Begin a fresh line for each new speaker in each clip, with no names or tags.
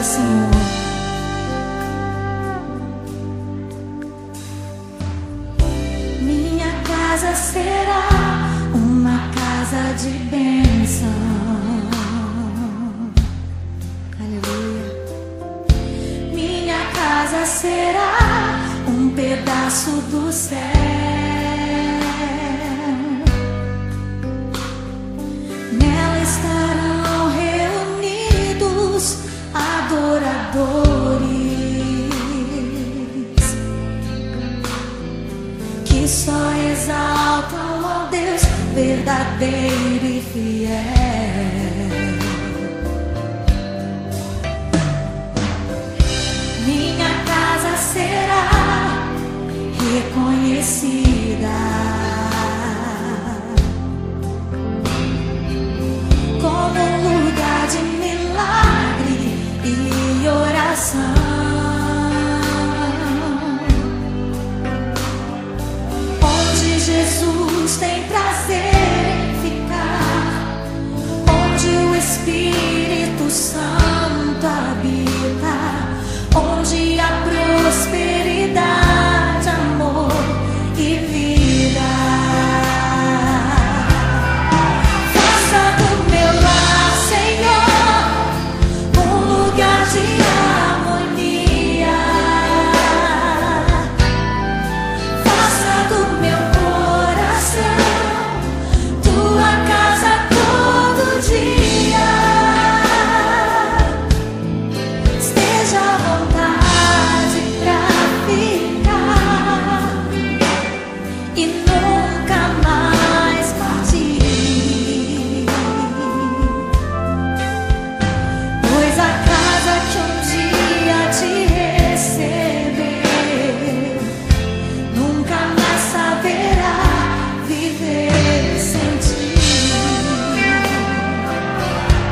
tua, Senhor. Minha casa será uma casa de bênção. Aleluia. Minha casa será um pedaço do céu. Nela estarão reunidos adoradores que só exaltam ao Deus verdadeiro e fiel. Minha casa será reconhecida como um lugar de milagre e oração, onde Jesus tem prazer em ficar, onde o Espírito Santo habita, onde há prosperidade, amor e vida. Faça do meu lar, Senhor, um lugar de harmonia. Faça do meu coração tua casa todo dia. Esteja à vontade pra ficar e nunca mais partir, pois a casa que um dia te receber nunca mais saberá viver sem ti.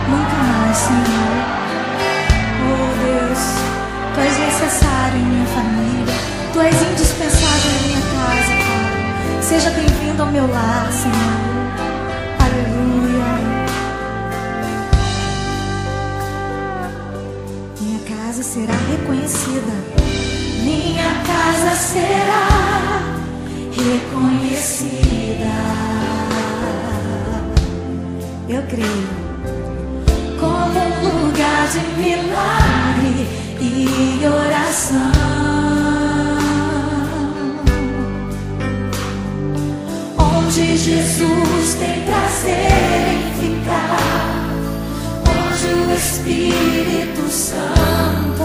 Nunca mais, Senhor. Oh Deus, tu és necessário em minha família, tu és indispensável em minha casa, Pai. Seja bem-vindo ao meu lar, Senhor. Aleluia. Minha casa será reconhecida. Minha casa será reconhecida. Eu creio. Como um lugar de milagre e oração, onde Jesus tem prazer em ficar, onde o Espírito Santo